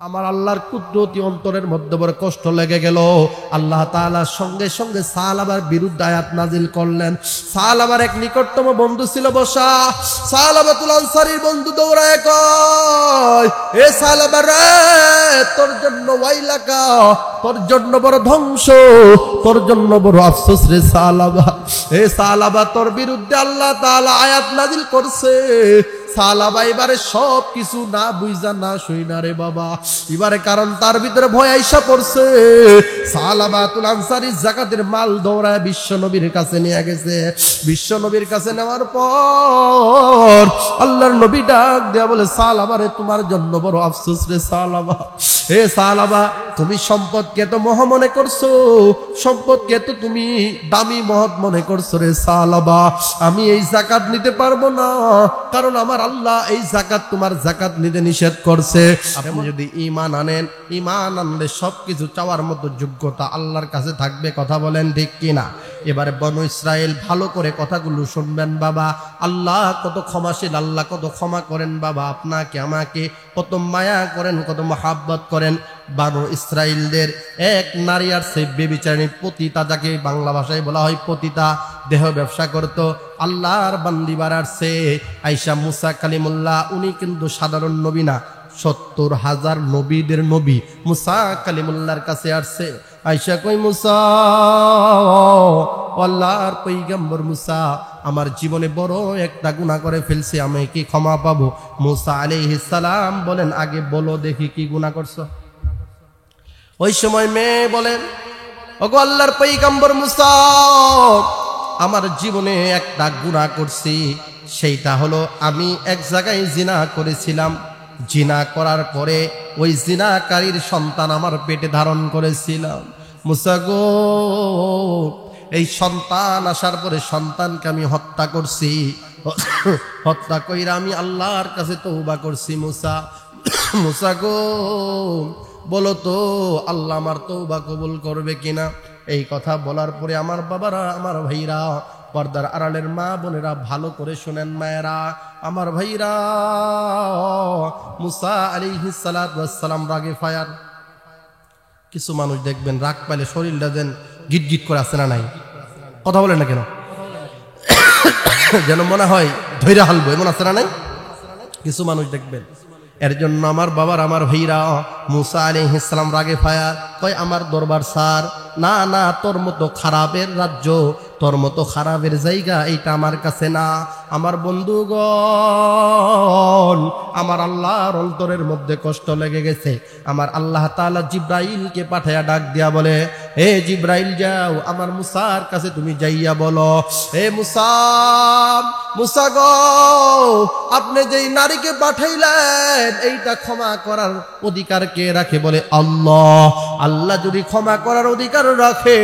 আমার আল্লাহর কুদরতি অন্তরের মধ্যে বড় কষ্ট লেগে গেল। আল্লাহ তাআলা সঙ্গে সঙ্গে সালাবার বিরুদ্ধে আয়াত নাজিল করলেন। সালাবার এক নিকটতম বন্ধু ছিল বসা। সালাবাতুল আনসারীর বন্ধু দৌড়ায় কয়, এ সালাবা রে, তোর জন্য ওয়াইলাকা, তোর জন্য বড় ধ্বংস, তোর জন্য বড় আফসোস রে সালাবা। এ সালাবা, তোর বিরুদ্ধে আল্লাহ তাআলা আয়াত নাজিল করছে। সালাবা এবারে সব কিছু না বুঝা না শুইনা রে বাবা, এবারে কারণ তার ভিতরে ভয় আইসা পড়ছে। সালাবাতুল আনসারী যাকাতের মাল দৌড়ায় বিশ্ব নবীর কাছে নিয়ে গেছে। বিশ্ব নবীর কাছে নেওয়ার পর আল্লাহর নবী ডাক দেয়া বলে, সালাবারে, তোমার জন্য বড় আফসোস রে সালাবা। হে সালাবা, তুমি সম্পদকে তো মহা মনে করছো, সম্পদকে তো তুমি দামি মহৎ মনে করছো রে সালাবা। আমি এই যাকাত নিতে পারবো না, কারণ আমার আল্লাহ এই যাকাত, তোমার যাকাত নিতে নিষেধ করছে। আপনি যদি ঈমান আনেন, ঈমান আনলে সবকিছু চাওয়ার মতো যোগ্যতা আল্লাহর কাছে থাকবে। কথা বলেন ঠিক কিনা? এবারে বনু ইসরাইল ভালো করে কথাগুলো শুনবেন বাবা। আল্লাহ কত ক্ষমাশীল, আল্লাহ কত ক্ষমা করেন বাবা, আপনাকে আমাকে কত মায়া করেন, কত মহাব্বত করেন। বনু ইসরাইলদের এক নারী আর সেই বেবিচারিণী পতিতা, যাকে বাংলা ভাষায় বলা হয় পতিতা, দেহ ব্যবসা করত। আল্লাহর বান্দিবার আসছে আয়েশা মুসা কালিমুল্লাহ, উনি কিন্তু সাধারণ নবী না, ৭০,০০০ নবীদের নবী মুসা কালিমুল্লাহর কাছে আসছে। আয়েশা কই, মুসা, আল্লাহর পয়গম্বর মুসা, আমার জীবনে বড় একটা গুনাহ করে ফেলছি, আমি কি ক্ষমা পাবো? মুসা আলাইহিস সালাম বলেন, আগে বলো দেখি কি গুনাহ করছো। ওই সময় মেয়ে বলেন, ওগো আল্লাহর পয়গম্বর মুসা, আমার জীবনে একটা গুনাহ করছি, সেইটা হলো আমি এক জায়গায় জিনা করেছিলাম। জিনা করার পরে ওই জিনাকারীর সন্তান আমার পেটে ধারণ করেছিলাম। মুসা গো, এই সন্তান আসার পরে সন্তানকে আমি হত্যা করছি, হত্যা কইরা আমি আল্লাহর কাছে তওবা করছি। মুসা, মুসা গো, বলো তো আল্লাহ আমার তওবা কবুল করবে কিনা? এই কথা বলার পরে আমার বাবারা, আমার ভাইরা, পর্দার আড়ালের মা বোনেরা, ভালো করে শুনেন মায়েরা, আমার ভাইরা, মুসা আলাইহিস সালাতু ওয়াস সালাম রাগে ফায়ার। কিছু মানুষ দেখবেন রাগ পাইলে শরীরটা যেন গিট গিট করে আসে না নাই, কথা বলেন না কেন, যেন মনে হয় ধৈর্য হালবো, এমন আছে না নাই? কিছু মানুষ দেখবেন। এর জন্য আমার বাবার, আমার ভাইরা, মুসা আলাইহিস সালাম রাগে ফায়ার, কয় আমার দরবার স্যার, না না, তোর মতো খারাপের রাজ্য, তোর মতো খারাপের জায়গা এইটা আমার কাছে না। আমার বন্ধুগণ, আমার আল্লাহর অন্তরের মধ্যে কষ্ট লেগে গেছে। আমার আল্লাহ তাআলা জিব্রাইলকে পাঠায়া ডাক দিয়া বলে, হে জিব্রাইল, যাও আমার মুসার কাছে তুমি যাইয়া বলো, হে মুসা, মুসা গো, আপনি যেই নারীকে পাঠাইলেন, এইটা ক্ষমা করার অধিকার কে রাখে? বলে আল্লাহ। আল্লাহ যদি ক্ষমা করার অধিকার রাখে,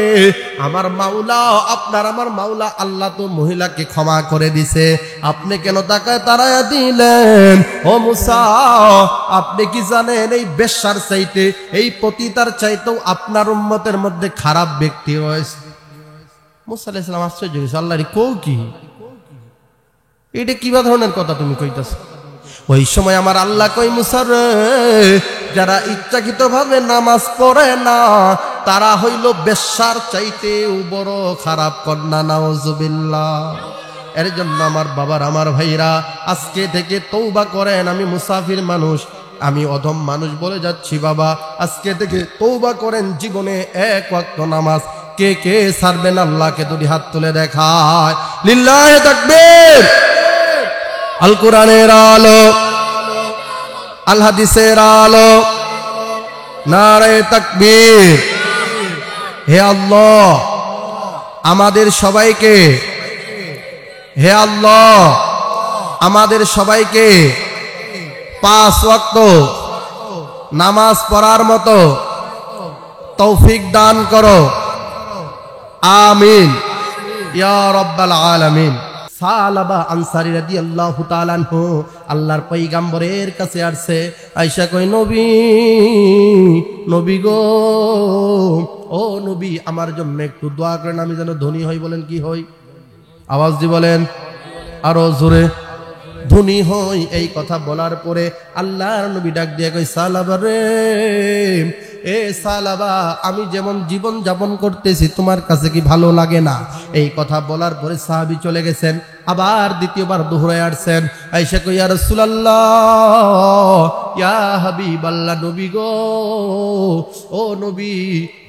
আমার মাওলা, আপনার আমার মাওলা আল্লাহ তো মহিলাকে ক্ষমা করে দিছে, আপনি কেন তাকে তাড়ায়া দিলেন? ও মুসা, আপনি কি জানেন এই বেশ্যার চাইতে, এই পতিতার চাইতেও আপনার উম্মতের মধ্যে খারাপ ব্যক্তি রয়েছে? মুসা আলাইহিস সালাম আশ্চর্য হয়েছে, আল্লাহ রে কও কি, এটা কিবা ধরনের কথা তুমি কইতাছ? ওই সময় আমার আল্লাহ কই, মুসা রে, যারা ইচ্ছাকৃত ভাবে নামাজ পড়ে না, তারা হইল বেশ্যার চাইতেও বড় খারাপ কন্যা, নাউজুবিল্লাহ। এর জন্য আমার বাবার, আমার ভাইরা, আজকে থেকে তওবা করেন। আমি মুসাফির মানুষ, আমি অধম মানুষ বলে যাচ্ছি বাবা, আজকে থেকে তওবা করেন। জীবনে এক ওয়াক্ত নামাজ কে কে ছাড়বেন? আল্লাহকে দুটি হাত তুলে দেখায়, লিল্লাহি তাকবীর। আল কোরআনের আলো, আল হাদিসের আলো, নারে তাকবীর। হে আল্লাহ, আমাদের সবাইকে, হে আল্লাহ, আমাদের সবাইকে 5 ওয়াক্ত নামাজ পড়ার মতো তৌফিক দান করো, আমিন ইয়া রাব্বাল আলামিন। সালাবা আনসারী রাদিয়াল্লাহু তাআলা আনহু আল্লাহর পয়গম্বরের কাছে আসছে। আয়েশা কই, নবী, নবী গো, ও নবী, আমার জন্য একটু দোয়া করেন, আমি যেন ধনী হই। বলেন কি হই? আওয়াজ দিয়ে বলেন, আরো জোরে, ধনী হই। এই কথা বলার পরে আল্লাহর নবী ডাক দিয়ে কই, সালাবা রে, এ সালাবা, আমি যেমন জীবন যাপন করতেছি তোমার কাছে কি ভালো লাগে না? এই কথা বলার পরে সাহাবী চলে গেছেন। আবার দ্বিতীয়বার দোহরায় আসছেন, আয়েশা কই, ইয়া রাসূলুল্লাহ, ইয়া হাবিবাল্লাহ, নবী গো, ও নবী,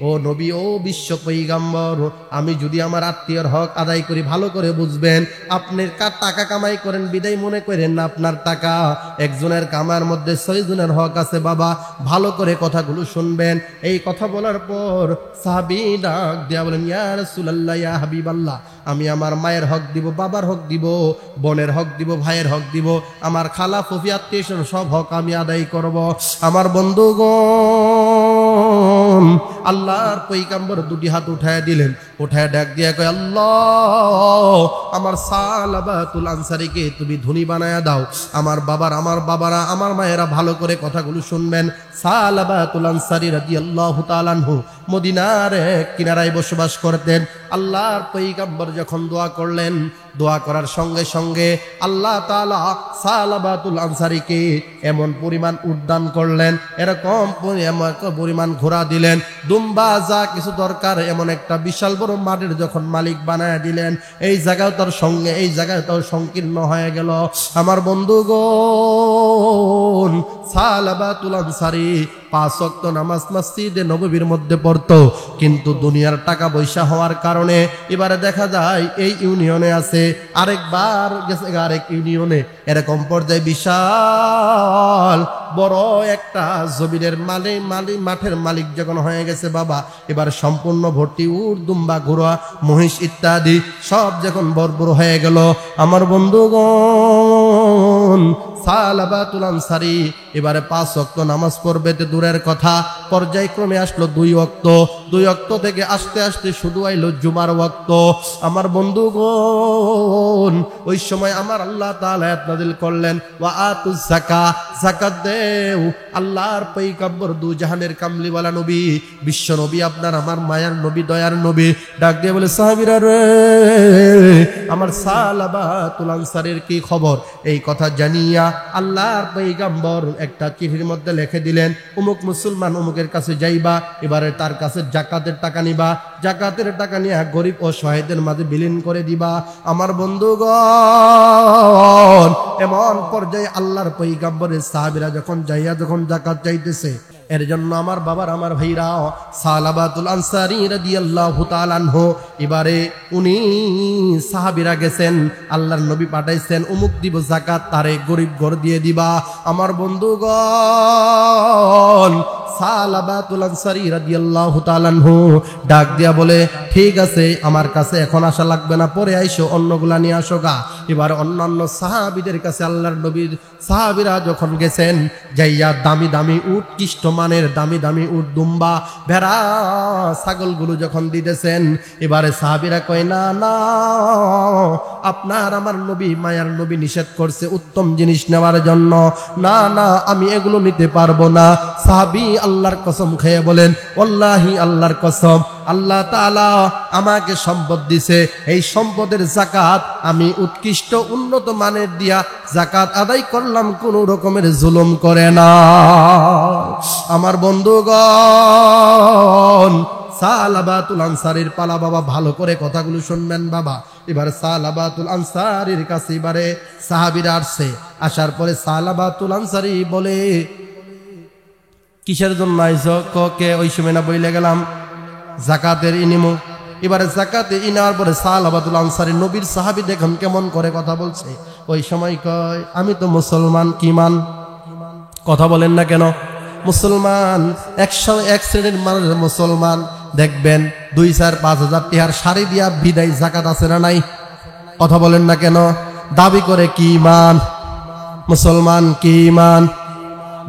ও নবী, ও বিশ্ব পয়গম্বর, আমি যদি আমার আত্মীয়র হক আদায় করি, ভালো করে বুঝবেন, আপনি টাকা কামাই করেন বিদায় মনে করেন না আপনার টাকা, একজনের কামার মধ্যে 6 জনের হক আছে বাবা, ভালো করে কথাগুলো শুনবেন। এই কথা বলার পর সাহাবী ডাক দিয়া বলেন, ইয়া রাসূলুল্লাহ, ইয়া হাবিবাল্লাহ, আমি আমার মায়ের হক দিব, বাবার হক দিব, বোনের হক দিব, ভাইয়ের হক দিব, আমার খালা ফুফি আত্মীয় সব হক আমি আদায় করব। আমার বন্ধুগণ, আল্লাহর পয়গম্বর দুটি হাত উঠায় দিলেন, উঠায় ডাক দিয়া কয়, আল্লাহ, আমার সালাবাতুল আনসারীকে তুমি ধনী বানায়া দাও। আমার বাবারা, আমার মায়েরা ভালো করে কথাগুলো শুনবেন। সালাবাতুল আনসারী রাদিয়াল্লাহু তাআলা আনহু মদিনার এক কিনারায় বসবাস করতেন। আল্লাহর পয়গম্বর যখন দোয়া করলেন, দোয়া করার সঙ্গে সঙ্গে আল্লাহ তাআলা সালাবাতুল আনসারীকে এমন পরিমাণ উদ্যান করলেন, এরকম পরিমাণ ঘোড়া দিলেন, দুম্বা, যা কিছু দরকার, এমন একটা বিশাল বড় মাঠের যখন মালিক বানায় দিলেন, এই জায়গায় তার সংকীর্ণ হয়ে গেল। আমার বন্ধুগণ, সালাবাতুল আনসারী 5 ওয়াক্ত নামাজ মসজিদে নববীর মধ্যে পড়তো, কিন্তু দুনিয়ার টাকা পয়সা হওয়ার কারণে এবারে দেখা যায় এই ইউনিয়নে আছে, আরেকবার গেছে আরেক ইউনিয়নে, এরকম পর্যায়ে বিশাল বড় একটা জমিনের মাঠের মালিক যখন হয়ে গেছে বাবা, এবার সম্পূর্ণ ভর্তি উট, দুম্বা, ঘোড়া, মহিষ ইত্যাদি সব যখন বড় হয়ে গেল, আমার বন্ধুগণ, সালাবাতুল আনসারী এবারে 5 ওয়াক্ত নামাজ পড়বে তো দূরের কথা, পর্যায়ক্রমে আসলো 2 ওয়াক্ত, 2 ওয়াক্ত থেকে আস্তে আস্তে শুধু আইলো জুমার ওয়াক্ত। আমার বন্ধুগণ, ওই সময় আমার আল্লাহ তাআলা আয়াত নাযিল করলেন, ওয়া আতুজ যাকাত, যাকাত দেও। আল্লাহর পয়গম্বর, দু জাহানের কামলিওয়ালা নবী, বিশ্ব নবী, আপনার আমার মায়ার নবী, দয়ার নবী ডাক দিয়ে বলে, সাহাবীরা রে, আমার সালাবাতুল আনসারীর কি খবর? এই কথা জানিয়া আল্লাহর পয়গম্বর একটা চিঠির মধ্যে লিখে দিলেন, অমুক মুসলমান অমুকের কাছে যাইবা, এবারে তার কাছে যাকাতের টাকা নিবা, যাকাতের টাকা নিয়ে গরিব ও সহায়দের মাঝে বিলীন করে দিবা। আমার বন্ধুগণ, এমন পর্যায়ে আল্লাহর পয়গম্বরের সাহাবীরা যখন যাকাত চাইতেছে, এর জন্য আমার বাবার, আমার ভাইরা, সালাবাতুল আনসারী রাদিয়াল্লাহু তাআলা আনহু, এবারে উনি সাহাবীরা গেছেন, আল্লাহর নবী পাঠাইছেন, অমুক দিব যাকাত, তারে গরিব ঘর দিয়ে দিবা। আমার বন্ধুগণ, সালাবাতুল আনসারী রাদিয়াল্লাহু তাআলা আনহু ডাক দিয়া বলে, ঠিক আছে, আমার কাছে এখন আসা লাগবে না, পরে আইসো, অন্যগুলা নিয়ে আসো গা। এবার অন্যান্য সাহাবীদের কাছে আল্লাহর নবীর সাহাবীরা যখন গেছেন, যাইয়া দামি দামি উট, কৃষ্ণমানের দামি দামি উট, দুম্বা, ভেড়া, ছাগলগুলো যখন দিতেছেন, এবারে সাহাবীরা কয়, না না, আপনার আমার নবী, মায়ার নবী নিষেধ করছে উত্তম জিনিস নেওয়ার জন্য, না না, আমি এগুলো নিতে পারবো না। সাহাবী আল্লাহর কসম খেয়ে বলেন, ওয়াল্লাহি, আল্লাহর কসম, আল্লাহ তাআলা আমাকে সম্পদ দিছে, এই সম্পদের যাকাত আমি উৎকৃষ্ট উন্নত মানের দিয়া যাকাত আদায় করলাম, কোন রকমের জুলুম করে না। আমার বন্ধুগণ, সালাবাতুল আনসারীর পালা বাবা, ভালো করে কথাগুলো শুনবেন বাবা। এবার সালাবাতুল আনসারীর কাছে এবারে সাহাবীরা আসছে, আসার পরে সালাবাতুল আনসারী বলে, কিসের জন্য আইছো? কে ওই সময় না বইলে গেলাম যাকাতের ইনিমু। এবারে যাকাতে ইনার পরে সালাবাতুল আনসারী নবীর সাহাবী দেখুন কেমন করে কথা বলছে। ওই সময় কয়, আমি তো মুসলমান। কি মান? কথা বলেন না কেন? মুসলমান, এক শ্রেণীর মানুষ মুসলমান, দেখবেন 2-4-5 হাজার টিহার শাড়ি দিয়া বিদায় যাকাত আছে না নাই? কথা বলেন না কেন? দাবি করে কি মান? মুসলমান কি মান?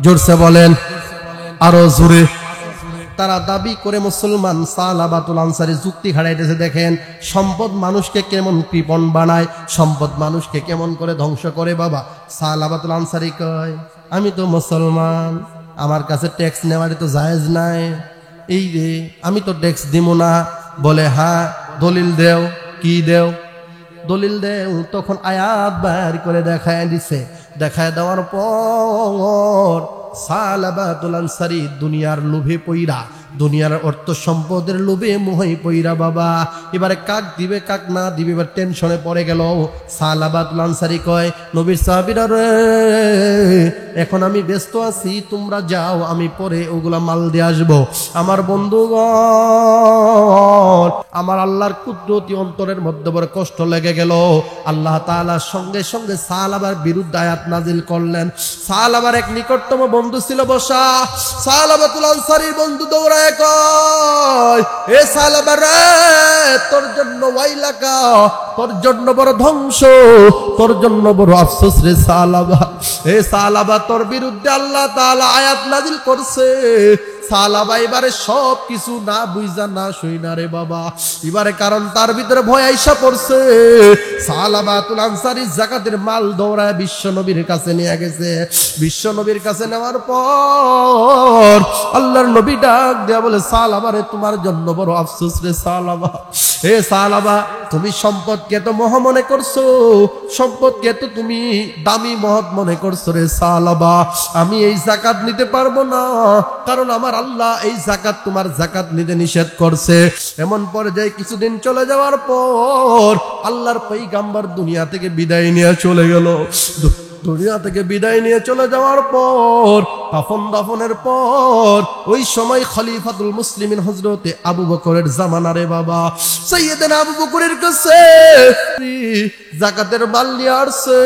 জোরসে বলেন, আরো জোরে। তারা দাবি করে মুসলমান। সালাবাতুল আনসারী যুক্তি খাড়াইতেছে, দেখেন সম্পদ মানুষকে কেমন কৃপণ বানায়, সম্পদ মানুষকে কেমন করে ধ্বংস করে বাবা। সালাবাতুল আনসারী কয়, আমি তো মুসলমান, আমার কাছে ট্যাক্স নেওয়ারই তো জায়েজ নাই, এই রে আমি তো ট্যাক্স দিব না। বলে, হ্যাঁ দলিল দেও। কি দেও? দলিল দেও, তখন আয়াত বের করে দেখায় দিছে। দেখায় দেওয়ার পর সালাবাতুল আনসারী দুনিয়ার লোভে পইরা, দুনিয়ার অর্থ সম্পদের লোভে মোহে পইরা বাবা এবারে কাক দিবে কাক না দিবে এবার টেনশনে পড়ে গেল। সালাবাতুল আনসারী কয়, নবীর সাহাবীরা রে, এখন আমি ব্যস্ত আছি, তোমরা যাও, আমি পরে ওগুলা মাল দিয়ে আসবো। আমার বন্ধুগণ, আমার আল্লাহর কুদরতি অন্তরের মধ্যে বড় কষ্ট লেগে গেল। আল্লাহ তাআলা সঙ্গে সঙ্গে সালাবার বিরুদ্ধে আয়াত নাজিল করলেন। সালাবার এক নিকটতম বন্ধু ছিল বসা। সালাবাতুল আনসারীর বন্ধু দৌড়ায় কয়, এ সালাবা রে, তোর জন্য ওয়াইলাকা, তোর জন্য বড় ধ্বংস, তোর জন্য বড় আফসোস রে সালাবা। এ সালাবা, তোর বিরুদ্ধে আল্লাহ তাআলা আয়াত নাজিল করছে। সালাবা এবারে সব কিছু না বুঝা না শুইনা রে বাবা, এবারে কারণ তার ভিতরে ভয় আইসা পড়ছে। সালাবাতুল আনসারী যাকাতের মাল দৌড়ায় বিশ্ব নবীর কাছে নিয়ে গেছে। বিশ্ব নবীর কাছে নেওয়ার পর আল্লাহর নবী ডাক দেয়া বলে, সালাবারে, তোমার জন্য বড় আফসোস রে সালাবা। হে সালাবা, তুমি সম্পদকে তো মহা মনে করছো, সম্পদকে তো তুমি দামি মহৎ মনে করছো রে সালাবা। আমি এই যাকাত নিতে পারবো না, কারণ আমার আল্লাহ এই যাকাত, তোমার যাকাত নিতে নিষেধ করছে। এমন পর্যায়ে কিছুদিন চলে যাওয়ার পর আল্লাহর পয়গম্বর দুনিয়া থেকে বিদায় নিয়ে চলে গেল। দুনিয়া থেকে বিদায় নিয়ে চলে যাওয়ার পর কাফন দাফনের পর ওই সময় খলিফাতুল মুসলিমিন হযরতে আবু বকরের জামানা রে বাবা, সাইয়েদনা আবু বকরের কাছে যাকাতের মাল নিয়ে আসছে।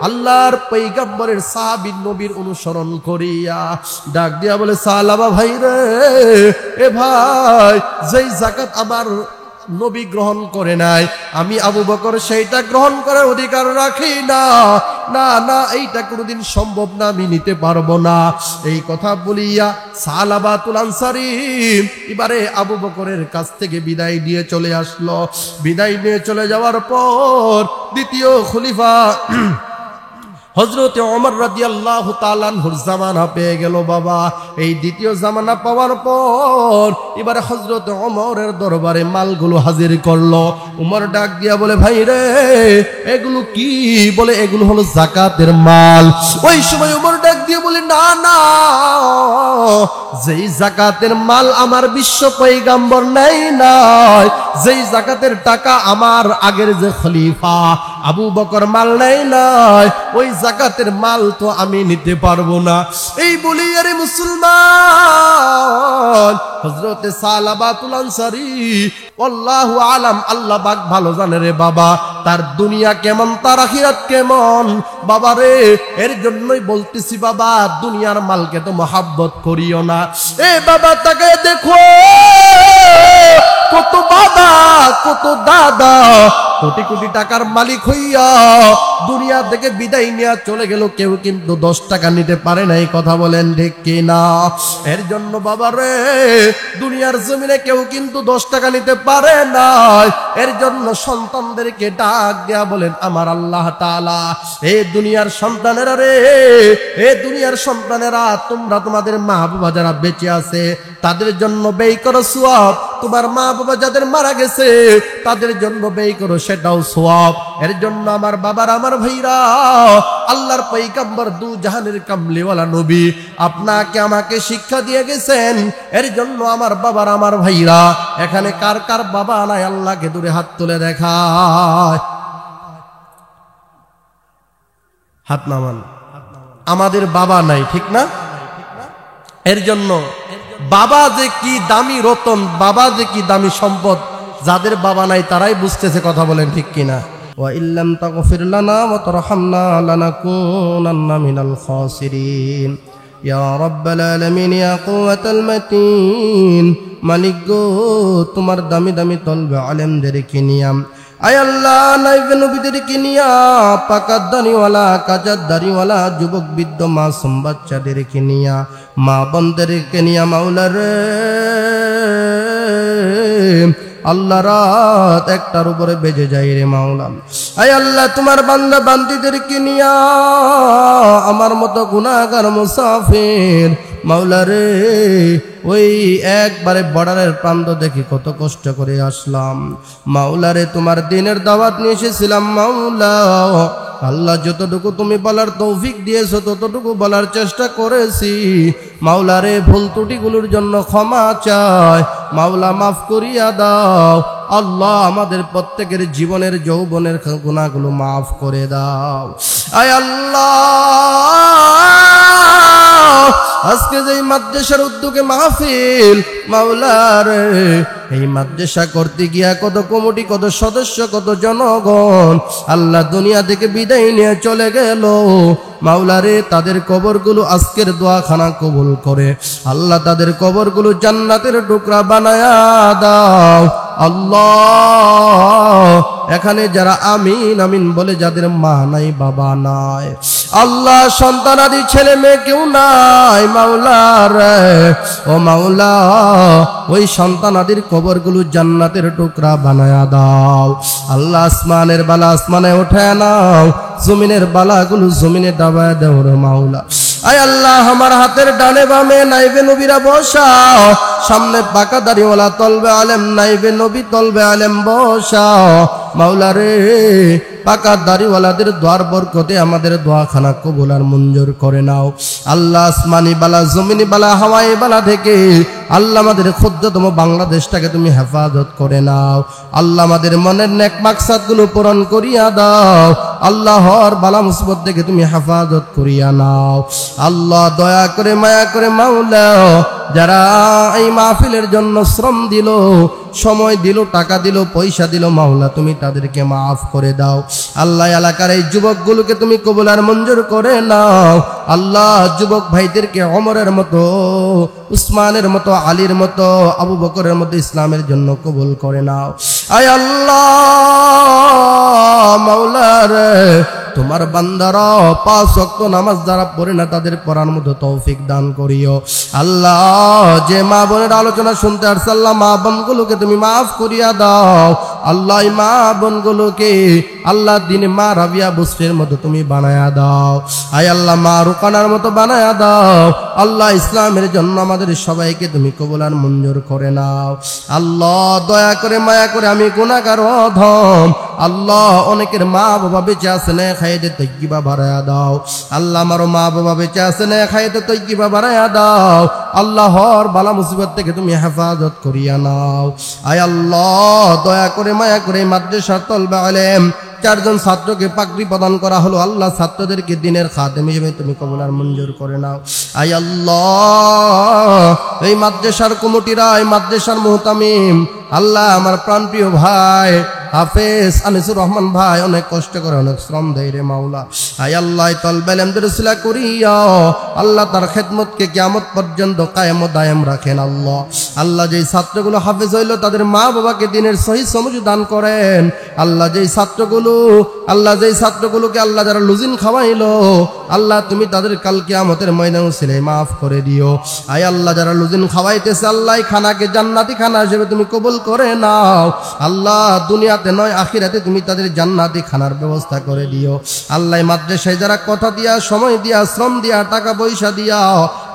আল্লাহর পয়গম্বরের সাহাবী নবীর অনুসরণ করিয়া ডাক দিয়া বলে, সালাবা ভাই রে, এ ভাই, যেই যাকাত আমার নবী গ্রহণ করে নাই, আমি আবু বকর সেইটা গ্রহণ করার অধিকার রাখি না। না না, এইটা কোনোদিন সম্ভব না, আমি নিতে পারবো না। এই কথা বলিয়া সালাবাতুল আনসারী এবারে আবু বকরের কাছ থেকে বিদায় নিয়ে চলে আসলো। বিদায় নিয়ে চলে যাওয়ার পর দ্বিতীয় খলিফা হযরতে ওমর রাদিয়াল্লাহু তাআলা আনহুর জামানা পেয়ে গেল বাবা। এই দ্বিতীয় জামানা পাওয়ার পর এবারে হযরতে ওমরের দরবারে মালগুলো হাজির করলো। ওমর ডাক দিয়া বলে, ভাই রে, এগুলো কি? বলে, এগুলো হলো যাকাতের মাল। ওই সময় ওমর ডাক দিয়ে বলে, না না, যেই যাকাতের মাল আমার বিশ্ব পয়গম্বর নেই নাই, যেই যাকাতের টাকা আমার আগের যে খলিফা আবু বকর মাল নেই নাই, ওই যাকাতের মাল তো আমি নিতে পারবো না। এই বলি আরে মুসলমান, হযরতে সালাবাতুল আনসারী আল্লাহু আলাম, আল্লাহ পাক ভালো জানে রে বাবা, তার দুনিয়া কেমন তার আখিরাত কেমন বাবা রে। এর জন্যই বলতেছি বাবা, দুনিয়ার মালকে তো মহাব্বত করিও না। এ বাবা, তাকায় দেখো, কত বাবা, কত দাদা কোটি কোটি টাকার মালিক হইয়া দুনিয়া থেকে বিদায় নিয়ে চলে গেল, কেউ কিন্তু 10 টাকা নিতে পারে না। এই কথা বলেন ঠিক কিনা? এর জন্য বাবা রে, দুনিয়ার জমিনে কেউ কিন্তু 10 টাকা নিতে পারে না। এর জন্য সন্তানদেরকে ডাক দেয়া বলেন, আমার আল্লাহ তাআলা, এই দুনিয়ার সন্তানেরা রে, এই দুনিয়ার সন্তানেরা, তোমরা তোমাদের মা বাবা যারা বেঁচে আছে তাদের জন্য ব্যয় করো সওয়াব, তোমার মা বাবা যাদের মারা গেছে তাদের জন্য ব্যয় করো, সেটাও সওয়াব। এর জন্য আমার বাবার, আমার ভাইরা, আল্লাহর পয়গম্বর দু জাহানের কামলিওয়ালা নবী আপনাকে আমাকে শিক্ষা দিয়ে গেছেন। এর জন্য আমার বাবার, আমার ভাইরা, এখানে কার কার বাবা নাই আল্লাহকে দূরে হাত তুলে দেখায়, হাত নামান। আমাদের বাবা নাই, ঠিক না? এর জন্য বাবা যে কি দামি রতন, বাবা যে কি দামি সম্পদ, যাদের বাবা নাই তারাই বুঝতেছে। কথা বলেন ঠিক কিনা? ওয়া ইল্লাম তাগফির লানা ওয়া তারহামনা লানাকুনান্না মিনাল খাসিরিন। ইয়া রাব্বাল আলামিন, ইয়া কুওয়াতাল মাতিন, মালিক গো, তোমার দামি দামি তলবে আলেমদেরকে নিয়া, আয় আল্লাহ, নাইবে নবীদেরকে নিয়া, পাকার দাড়িওয়ালা, কাজার দাড়িওয়ালা, যুবক বৃদ্ধ মাসুম বাচ্চাদেরকে নিয়া, মা বোনদেরকে নিয়া, মাওলা রে, আল্লাহ রাত একটার উপরে বেজে যায় রে মাওলা। আয় আল্লাহ তোমার বান্দা বান্দীদেরকে নিয়া আমার মতো গুনাহগার মুসাফির মাওলা রে ওই একবারে বর্ডারের প্রান্ত দেখি কত কষ্ট করে আসলাম মাওলা রে, তোমার দিনের দাওয়াত নিয়ে এসেছিলাম মাওলা। আল্লাহ যতটুকু তুমি বলার তৌফিক দিয়েছো ততটুকু বলার চেষ্টা করেছি মাওলা রে, ভুল ত্রুটিগুলোর জন্য ক্ষমা চাই মাওলা, মাফ করিয়া দাও আল্লাহ। আমাদের প্রত্যেকের জীবনের যৌবনের গুনাহগুলো মাফ করে দাও আয় আল্লাহ। আজকে যেই মাদ্রাসার উদ্যোগে মাহফিল মাওলা রে, এই মাদ্রাসা করতে গিয়া কত কমিটি, কত সদস্য, কত জনগণ আল্লাহ দুনিয়া থেকে বিদায় নিয়ে চলে গেল মাওলা রে, তাদের কবরগুলো আজকের দোয়াখানা কবুল করে আল্লাহ, তাদের কবরগুলো জান্নাতের টুকরা বানায়া দাও আল্লাহ। এখানে যারা আমিন আমিন বলে যাদের মা নাই বাবা নাই আল্লাহ, সন্তানাদি ছেলে মেয়ে কেউ নাই মাওলা রে, ও মাওলা ওই সন্তানাদির কবরগুলো জান্নাতের টুকরা বানায়া দাও আল্লাহ। আসমানের বালা আসমানে ওঠে নাও, জমিনের বালাগুলো জমিনে দাবায় দাও রে মাওলা। আয় আল্লাহ আমার হাতের ডানে বামে নাইবে নবীরা বসাও, সামনে পাকা দাড়িওয়ালা তলবে আলেম নাইবে নবী তলবে আলেম বসাও মাওলা রে। পাকা দাড়িওয়ালাদের দোয়ার বরকতে আমাদের দোয়াখানা কবুল আর মঞ্জুর করে নাও আল্লাহ। আসমানি বালা জমিনি বালা হাওয়াই বালা থেকে আল্লাহ আমাদের ক্ষুদ্রতম বাংলাদেশটাকে তুমি হেফাজত করে নাও আল্লাহ। আমাদের মনের নেক মাকসাদগুলো পূরণ করিয়া দাও আল্লাহর বালা মুসিবত থেকে তুমি হেফাজত করিয়া নাও আল্লাহ। দয়া করে মায়া করে মাওলা, যারা এই মাহফিলের জন্য শ্রম দিল, সময় দিল, টাকা দিল, পয়সা দিল মাওলা, তুমি তাদেরকে মাফ করে দাও আল্লাহ। এলাকার এই যুবকগুলোকে তুমি কবুল আর মঞ্জুর করে নাও আল্লাহ। যুবক ভাইদেরকে ওমরের মতো, উসমানের মতো, আলীর মতো, আবু বকরের মতো ইসলামের জন্য কবুল করে নাও আয় আল্লাহ। মাওলা রে তোমার বান্দারা 5 ওয়াক্ত নামাজ যারা পড়ে না তাদের পড়ার মতো তৌফিক দান করিও আল্লাহ। যে মা বোনের আলোচনা শুনতে আসছে আল্লাহ, মা বোনগুলোকে তুমি মাফ করিয়া দাও আল্লাহ। মা বোনগুলোকে আল্লাহ দিনে মা রাবিয়া বুসরির মতো তুমি বানায়া দাও আয় আল্লাহ। মা রুকানার মতো বানায়া দাও আল্লাহ। ইসলামের জন্য আমাদের সবাইকে তুমি কবুল আর মঞ্জুর করে নাও আল্লাহ। দয়া করে মায়া করে আমি গুনাহগার অধম আল্লাহ, অনেকের মা বাবা বেঁচে আছে না, খাইতে তৈকিবা বাড়ায়া দাও আল্লাহ। আমারও মা বাবা বেঁচে আছে না, খাইতে তৈকিবা বাড়ায়া দাও আল্লাহর বালা মুসিবত থেকে তুমি হেফাজত করিয়া নাও আয় আল্লাহ। দয়া করে মায়া করে মাদ্রাসার তলবে আলেম 4 জন ছাত্রকে পাগড়ি প্রদান করা হলো আল্লাহ। ছাত্রদেরকে দিনের খাদেম হিসেবে তুমি কবুল আর মঞ্জুর করে নাও আয় আল্লাহ। এই মাদ্রাসার কমিটিরা, এই মাদ্রাসার মুহতামিম আল্লাহ, আমার প্রাণপ্রিয় ভাই হাফেজ আনিসুর রহমান ভাই অনেক কষ্ট করে, অনেক শ্রম দেয় রে মাওলা আয় আল্লাহ। তলবে আলেমদের উসিলা করিয়া আল্লাহ তার খেদমতকে কিয়ামত পর্যন্ত কায়েম ও দায়েম রাখেন আল্লাহ। আল্লাহ যেই ছাত্রগুলো হাফেজ হইল তাদের মা বাবাকে দিনের সহি সমঝ দান করেন আল্লাহ। যেই ছাত্রগুলোকে আল্লাহ যারা লুজিন খাওয়াইলো আল্লাহ, তুমি তাদের কাল কিয়ামতের ময়দানে ছিলে মাফ করে দিও আয় আল্লাহ। যারা লুজিন খাওয়াইতেছে আল্লাহ, খানাকে জান্নাতি খানা হিসেবে তুমি কবুল করে নাও আল্লাহ। দুনিয়াতে নয় আখিরাতে তুমি তাদের জান্নাতি খানার ব্যবস্থা করে দিও আল্লাহ। মাদ্রাসায় যারা কথা দিয়া, সময় দিয়া, শ্রম দিয়া, টাকা পয়সা দিয়া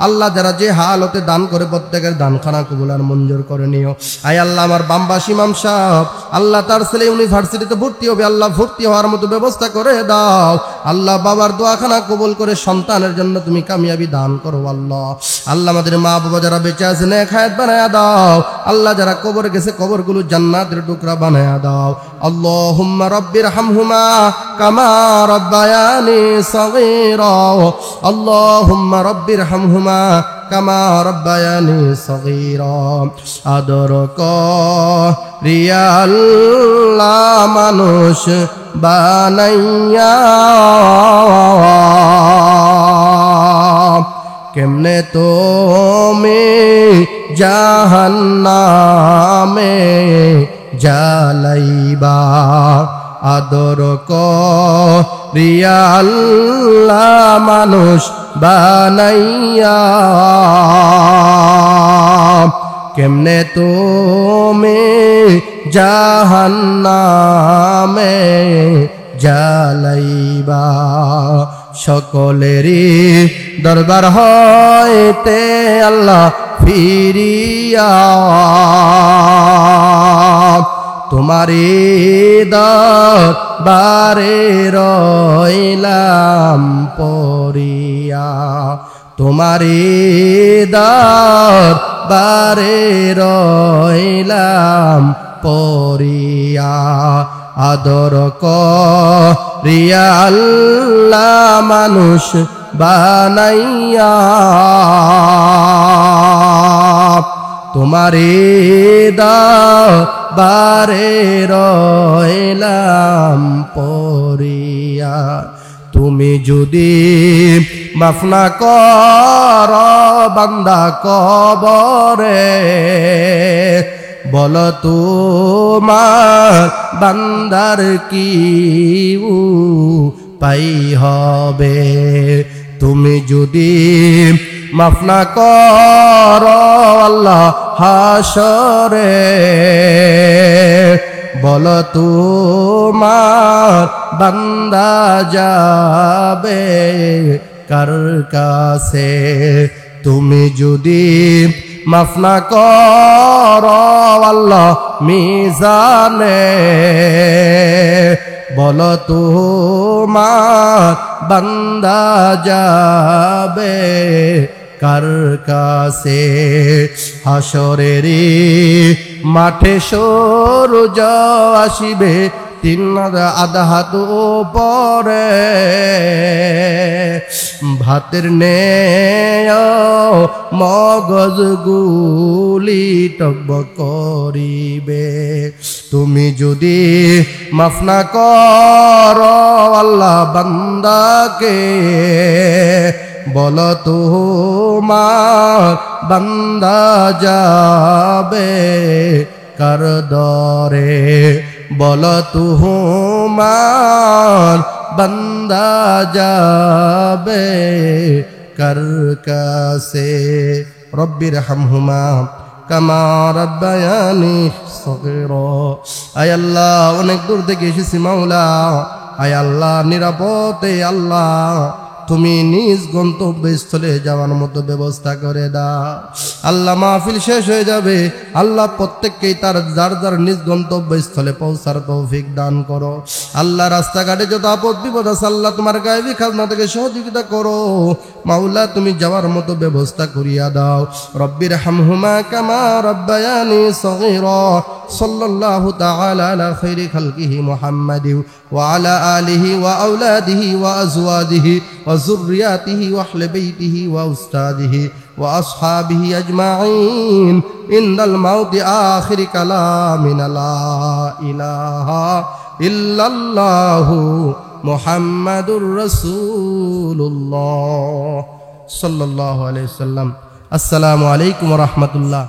আল্লাহ, যারা যে হালতে দান করে প্রত্যেকের দানখানা কবুল আর মঞ্জুর করে নিও আয় আল্লাহ। আমার বামবাসী ইমাম সাহেব আল্লাহ, তার ছেলে ইউনিভার্সিটিতে ভর্তি হবে আল্লাহ, ভর্তি হওয়ার মতো ব্যবস্থা করে দাও আল্লাহ। বাবার দোয়াখানা কবুল করে সন্তানের জন্য তুমি কামিয়াবি দান করো আল্লাহ। আল্লাহ আমাদের মা বাবা যারা বেঁচে আছে নেক হায়াত বানায়া দাও আল্লাহ। যারা কবর গেছে কবরগুলো জান্নাতের টুকরা বানায়া দাও আল্লাহুম্মা রাব্বির হামহুমা কামা রাব্বায়ানি সগীরা আল্লাহুম্মা রাব্বির হামহুমা কামা রাব্বায়ানি সগীরা। আদর করিয়াল্লাহ মানুষ বানাইয়া কেমনে তুমি জাহান্নামে জ্বালাইবা। আদর করিয়াল্লাহ মানুষ বানাইয়া কেমনে তুমি জাহান্নামে জ্বালাইবা। সকলেরই দরবার হইতে আল্লাহ ফিরিয়া তোমারি দরবারে রইলাম পড়িয়া। তোমারি দরবারে রইলাম পড়িয়া। আদর করিয়া আল্লাহ মানুষ বানাইয়া তোমারি দরবারে রইলাম পড়িয়া। তুমি যদি মাফ না কর বান্দা কবরে, বল তোমার বান্দার কি উপায় হবে। তুমি যদি মাফ না কর আল্লাহ হাসরে, বল তোমার বান্দা যাবে কার কাছে। তুমি যদি মাফ না কর আল্লাহ মিজানে, বল তোমার বান্দা যাবে কার কাছে। হাসরেরই মাঠে সূর্য আসিবে তিন আধহাত উপরে, ভাতের নেয় মগজ গুলি টকবক করিবে। তুমি যদি মাফ না কর আল্লাহ বান্দাকে, বল তোমার বান্দা যাবে কার দরে, বল তোমার বান্দা যাবে কার কাছে। রব্বির হামহুমা কামা রাব্বায়ানি সগীরা। আয় আল্লাহ, অনেক দূর থেকে এসেছি মাওলা। আয় আল্লাহ, নিরাপদে আল্লাহ তুমি নিজ গন্তব্যস্থলে যাওয়ার মতো ব্যবস্থা করে দাও। আল্লাহ মাহফিল শেষ হয়ে যাবে, আল্লাহ প্রত্যেককেই তার যার যার নিজ গন্তব্যস্থলে পৌঁছার তৌফিক দান করো। আল্লাহ রাস্তাঘাটে যত আপদ বিপদ আছে আল্লাহ তোমার গায়েবী খাজনা থেকে সহযোগিতা করো। মাওলা তুমি যাওয়ার মতো ব্যবস্থা করিয়া দাও। রব্বির হামহুমা কামা রাব্বায়ানি সগীরা। সাল্লাল্লাহু তাআলা আলা খাইরি খালকিহি মুহাম্মাদি ওয়া আলা আলিহি ওয়া আওলাদিহি ওয়া আজওয়াজিহি ওয়া যুররিয়াতিহি ওয়া আহলি বাইতিহি ওয়া উস্তাদিহি ওয়া আসহাবিহি আজমাইন ইনদাল মাউতি আখিরি কালামিনা লা ইলাহা ইল্লাল্লাহু মুহাম্মাদুর রাসূলুল্লাহ সাল্লাল্লাহু আলাইহি ওয়াসাল্লাম। আসসালামু আলাইকুম ওয়া রাহমাতুল্লাহ।